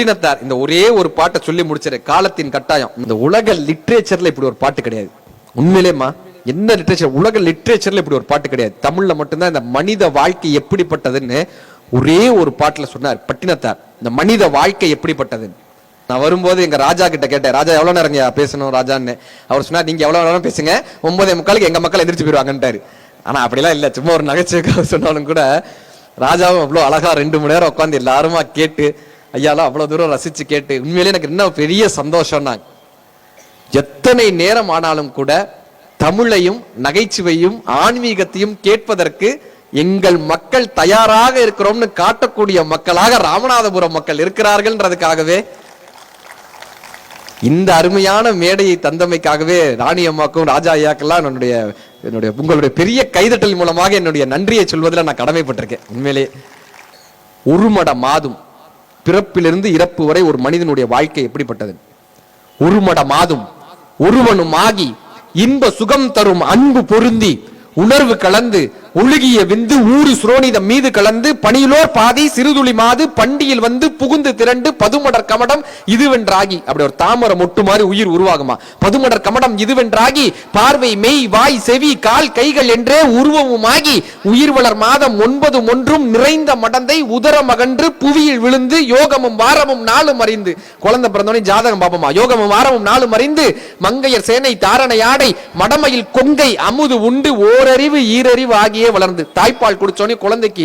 பட்டினத்தார் இந்த ஒரே ஒரு பாட்டை சொல்லி முடிச்சிரு, காலத்தின் கட்டாயம். இந்த உலக லிட்ரேச்சர்ல இப்படி ஒரு பாட்டு கிடையாது. உண்மையிலேமா என்ன லிட்ரேச்சர், உலக லிட்ரேச்சர்ல இப்படி ஒரு பாட்டு கிடையாது. தமிழ்ல மட்டும்தான் இந்த மனித வாழ்க்கை எப்படிப்பட்டதுன்னு ஒரே ஒரு பாட்டுல சொன்னார் பட்டினத்தார். இந்த மனித வாழ்க்கை எப்படிப்பட்டதுன்னு நான் வரும்போது எங்க ராஜா கிட்ட கேட்டேன், ராஜா எவ்வளவு நேரம் பேசணும் ராஜான்னு. அவர் சொன்னார், நீங்க எவ்வளவு நேரம் பேசுங்க, 9:45 எங்க மக்கள் எந்திரிச்சு போயிருவாங்கன்ட்டாரு. ஆனா அப்படிலாம் இல்ல, சும்மா ஒரு நகைச்சுவைக்காக சொன்னாலும் கூட ராஜாவும் அவ்வளவு அழகா 2 மணி நேரம் உட்காந்து எல்லாருமா கேட்டு, ஐயாலாம் அவ்வளவு தூரம் ரசிச்சு கேட்டு, உண்மையிலே எனக்கு என்ன பெரிய சந்தோஷம். எத்தனை நேரம் ஆனாலும் கூட தமிழையும் நகைச்சுவையும் ஆன்மீகத்தையும் கேட்பதற்கு எங்கள் மக்கள் தயாராக இருக்கிறோம்னு காட்டக்கூடிய மக்களாக ராமநாதபுரம் மக்கள் இருக்கிறார்கள்ன்றதுக்காகவே, இந்த அருமையான மேடையை தந்தமைக்காகவே ராணி அம்மாக்கும் ராஜா ஐயாக்கெல்லாம் என்னுடைய உங்களுடைய பெரிய கைதட்டல் மூலமாக என்னுடைய நன்றியை சொல்வதில் நான் கடமைப்பட்டிருக்கேன். உண்மையிலே ஒரு மட மாதம் பிறப்பிலிருந்து இறப்பு வரை ஒரு மனிதனுடைய வாழ்க்கை எப்படிப்பட்டது. ஒரு மட மாதம் ஒருவனும் ஆகி இன்ப சுகம் தரும் அன்பு பொருந்தி உணர்வு கலந்து ஒழுகிய விந்து ஊறு சுரோனிதம் மீது கலந்து பணியிலோர் பாதி சிறுதுளி மாது பண்டியில் வந்து புகுந்து திரண்டு பதுமடர் கமடம் இதுவென்றாகி, அப்படி ஒரு தாமரை மொட்டு மாதிரி உயிர் உருவாகுமா. பதுமடர் கமடம் இதுவென்றாகி பார்வை மெய் வாய் செவி கால் கைகள் என்றே உருவமுமாகி உயிர் வளர் மாதம் 9 ஒன்றும் நிறைந்த மடந்தை உதரம் அகன்று புவியில் விழுந்து யோகமும் வாரமும் நாளும் அறிந்து, குழந்தை பிறந்தோடனே ஜாதகம் பாப்போமா, யோகமும் வாரமும் நாளும் அறிந்து மங்கையர் சேனை தாரணை ஆடை மடமையில் கொங்கை அமுது உண்டு ஓரறிவு ஈரறிவு ஆகிய வளர்ந்து, தாய்ப்பால் குடிச்சோனே குழந்தைக்கு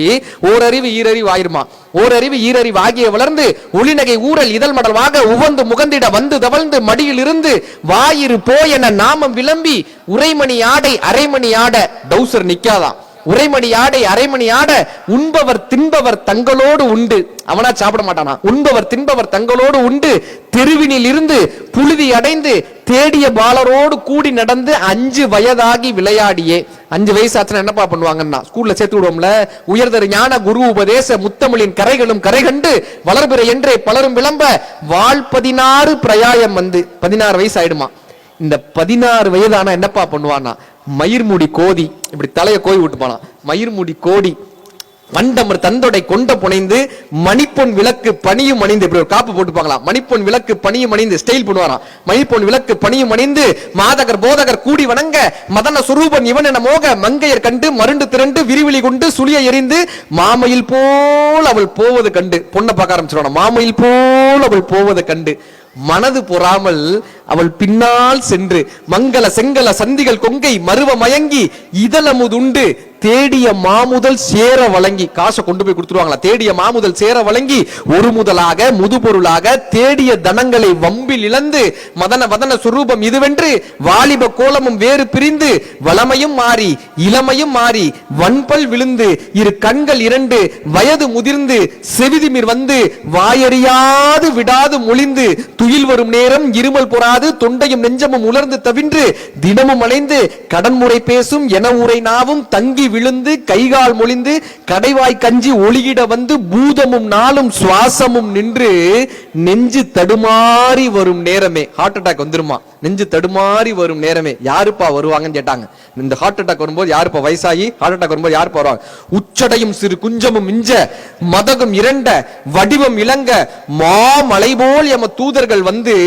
ஓரறிவு ஈரறிவு ஆயிருமா. ஓரறிவு ஈரறிவு ஆகிய வளர்ந்து ஒளிநகை ஊரல் இதழ் மடல்வாக உவந்து முகந்திட வந்து தவழ்ந்து மடியில் இருந்து வாயிறு போயென நாமம் விளம்பி உரைமணி ஆடை அரைமணி ஆட, டவுசர் நிக்காதான், உரைமணி ஆடை அரைமணி ஆட உண்பவர் தின்பவர் தங்களோடு உண்டு, அவனா சாப்பிட மாட்டானா, உண்பவர் தின்பவர் தங்களோடு உண்டு தெருவினில் இருந்து புழுதி அடைந்து தேடிய பாலரோடு கூடி நடந்து 5 வயதாகி விளையாடியே. 5 வயசு ஆச்சுன்னா என்னப்பா பண்ணுவாங்கன்னா ஸ்கூல்ல சேர்த்து விடுவோம்ல, உயர்தரு ஞான குரு உபதேச முத்தமிழின் கரைகளும் கரை கண்டு வளர்பிற என்றே பலரும் விளம்ப வாழ் 16 பிரயாயம் வந்து 16 வயசு ஆயிடுமா. இந்த 16 வயதானா என்னப்பா பண்ணுவானா, மயிர்முடி கோதி இப்படி தலையை கோய் விட்டு போனா, மயிர்முடி கோடி வண்டமர் தந்தொடை கொண்ட புனைந்து மணிப்பொன் விளக்கு பணியும் அணிந்து, இப்படி ஒரு காப்பு போட்டுப்பாங்களாம், மணிப்பொன் விளக்கு பணியும் அணிந்து ஸ்டைல் பண்ணுவாராம். மணிப்பொன் விளக்கு பணியும் அணிந்து மாதகர் போதகர் கூடி வணங்க மதன சுரூபன் இவன் என மோக மங்கையர் கண்டு மருண்டு திரண்டு விரிவிலி கொண்டு சுழிய எறிந்து மாமையில் போல் அவள் போவது கண்டு, பொண்ணை பார்க்க ஆரம்பிச்சிருவாங்க, மாமையில் போல் அவள் போவது கண்டு மனது பொறாமல் அவள் பின்னால் சென்று மங்கள செங்கல சந்திகள் கொங்கை மருவ மயங்கி இதழமுதுண்டு தேடிய மாமுதல் சேர வழங்கி, காசை கொண்டு போய் கொடுத்துருவாங்களா, தேடிய மாமுதல் சேர வழங்கி ஒரு முதலாக முதுபொருளாக தேடிய தனங்களை வம்பில் இழந்து மதன வதன சுரூபம் இதுவென்று வாலிப கோலமும் வேறு பிரிந்து வளமையும் மாறி இளமையும் மாறி வன்பல் விழுந்து இரு கண்கள் 2 வயது முதிர்ந்து செவிதிமிர் வந்து வாயறியாது விடாது மொழிந்து துயில் வரும் நேரம் இருமல் பொறாது தொண்டையும் நெஞ்சமும் உலர்ந்து தவின்று தினமும் அலைந்து கடன்முறை பேசும் என உரை நாவும் தங்கி விழுந்து கைகால் மொழிந்து கடைவாய் கஞ்சி ஒளியிட வந்து பூதமும் நாளும் சுவாசமும் நின்று நெஞ்சு தடுமாறி வரும் நேரமே, ஹார்ட் அட்டாக் வந்துருமா, நெஞ்சு தடுமாறி வரும் நேரமே யாருப்பா வருவாங்கன்னு கேட்டாங்க. இந்த ஹார்ட் அட்டாக் வரும்போது யாருப்பா, வயசாகி ஹார்ட் அட்டாக் வரும்போது யாருப்பா வருவாங்க, உச்சடையும் சிறு குஞ்சமும் மிஞ்ச மதகம் இரண்ட வடிவம் இளங்க மாமலை போல் எம தூதர்கள் வந்து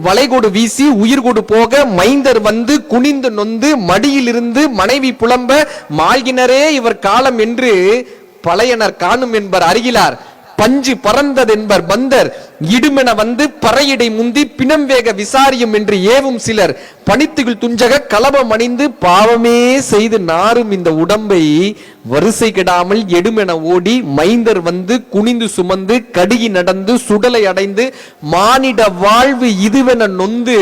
வளைகொடு வீசி உயிர்கொடு போக மைந்தர் வந்து குனிந்து நொந்து மடியில் இருந்து மனைவி புலம்ப மாழ்கினரே இவர் காலம் என்று பழையனர் காணும் என்பர் அருகிலார் பஞ்சு பறந்ததென்பர் பந்தர் இடுமென வந்து பறையிடை முந்தி பிணம் வேக விசாரியும் என்று ஏவும் சிலர் பனித்துகள் துஞ்சக கலபம் அணிந்து பாவமே செய்து நாரும் இந்த உடம்பை வரிசை கெடாமல் எடுமென ஓடி மைந்தர் வந்து குனிந்து சுமந்து கடுகி நடந்து சுடலை அடைந்து மானிட வாழ்வு இதுவென நொந்து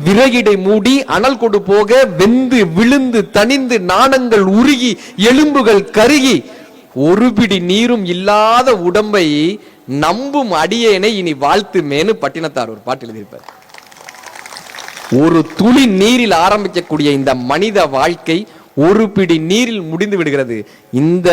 விறகிடை மூடி அனல் கொடு போக வெந்து விழுந்து தனிந்து நாணங்கள் உருகி எலும்புகள் கருகி ஒரு பிடி நீரும் இல்லாத உடம்பை நம்பும் அடியேனை இனி வாழ்த்துமேனு பட்டினத்தார் ஒரு பாட்டு எழுதியிருப்பார். ஒரு துளி நீரில் ஆரம்பிக்கக்கூடிய இந்த மனித வாழ்க்கை ஒரு பிடி நீரில் முடிந்து விடுகிறது. இந்த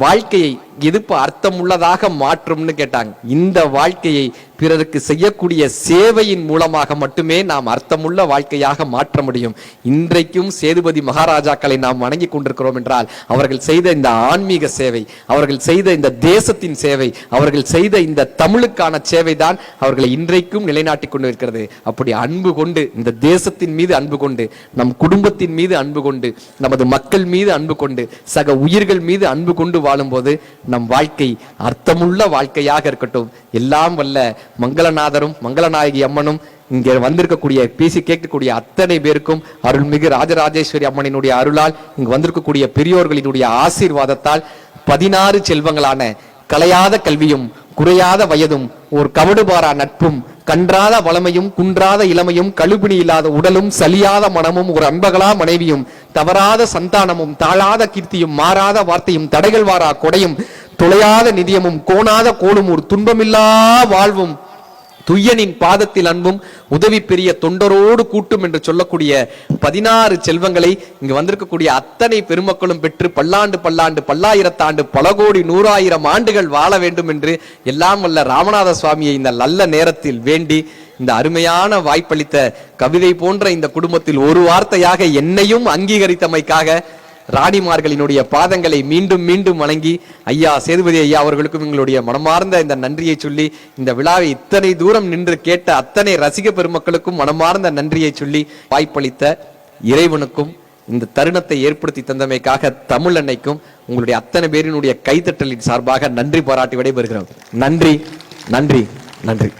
வாழ்க்கையை எதுப்பு அர்த்தம் உள்ளதாக மாற்றும்னு கேட்டாங்க. இந்த வாழ்க்கையை பிறருக்கு செய்யக்கூடிய சேவையின் மூலமாக மட்டுமே நாம் அர்த்தமுள்ள வாழ்க்கையாக மாற்ற முடியும். இன்றைக்கும் சேதுபதி மகாராஜாக்களை நாம் வணங்கி கொண்டிருக்கிறோம் என்றால் அவர்கள் செய்த இந்த ஆன்மீக சேவை, அவர்கள் செய்த இந்த தேசத்தின் சேவை, அவர்கள் செய்த இந்த தமிழுக்கான சேவை தான் அவர்களை இன்றைக்கும் நிலைநாட்டி கொண்டு இருக்கிறது. அப்படி அன்பு கொண்டு, இந்த தேசத்தின் மீது அன்பு கொண்டு, நம் குடும்பத்தின் மீது அன்பு கொண்டு, நமது மக்கள் மீது அன்பு கொண்டு, சக உயிர்கள் மீது அன்பு கொண்டு வாழும்போது நம் வாழ்க்கை அர்த்தமுள்ள வாழ்க்கையாக இருக்கட்டும். எல்லாம் வல்ல மங்களநாதரும் மங்களநாயகி அம்மனும் இங்கே வந்திருக்கக்கூடிய பேசி கேட்கக்கூடிய அத்தனை பேருக்கும் அருள்மிகு ராஜராஜேஸ்வரி அம்மனினுடைய அருளால், இங்கு வந்திருக்கக்கூடிய பெரியோர்களினுடைய ஆசீர்வாதத்தால் 16 செல்வங்களான கலையாத கல்வியும் குறையாத வயதும் ஒரு கவடுபாரா நட்பும் கன்றாத வளமையும் குன்றாத இளமையும் கழுபிணி இல்லாத உடலும் சலியாத மனமும் ஒரு அன்பகலா மனைவியும் தவறாத சந்தானமும் தாழாத கீர்த்தியும் மாறாத வார்த்தையும் தடைகள் வாரா கொடையும் துளையாத நிதியமும் கோணாத கோலும் ஒரு துன்பமில்லா வாழ்வும் துய்யனின் பாதத்தில் அன்பும் உதவி பெரிய தொண்டரோடு கூட்டும் என்று சொல்லக்கூடிய 16 செல்வங்களை இங்கு வந்திருக்கக்கூடிய அத்தனை பெருமக்களும் பெற்று பல்லாண்டு பல்லாண்டு பல்லாயிரத்தாண்டு பல கோடி 100,000 ஆண்டுகள் வாழ வேண்டும் என்று எல்லாம் வல்ல ராமநாத சுவாமியை இந்த நல்ல நேரத்தில் வேண்டி, இந்த அருமையான வாய்ப்பளித்த கவிதை போன்ற இந்த குடும்பத்தில் ஒரு வார்த்தையாக என்னையும் அங்கீகரித்தமைக்காக ராணிமார்களினுடைய பாதங்களை மீண்டும் மீண்டும் வணங்கி ஐயா சேதுபதி ஐயா அவர்களுக்கும் எங்களுடைய மனமார்ந்த இந்த நன்றியை சொல்லி, இந்த விழாவை இத்தனை தூரம் நின்று கேட்ட அத்தனை ரசிக பெருமக்களுக்கும் மனமார்ந்த நன்றியை சொல்லி, வாய்ப்பளித்த இறைவனுக்கும் இந்த தருணத்தை ஏற்படுத்தி தந்தமைக்காக தமிழ் அன்னைக்கும் உங்களுடைய அத்தனை பேரினுடைய கைத்தட்டலின் சார்பாக நன்றி பாராட்டி விடைபெறுகிறோம். நன்றி, நன்றி, நன்றி.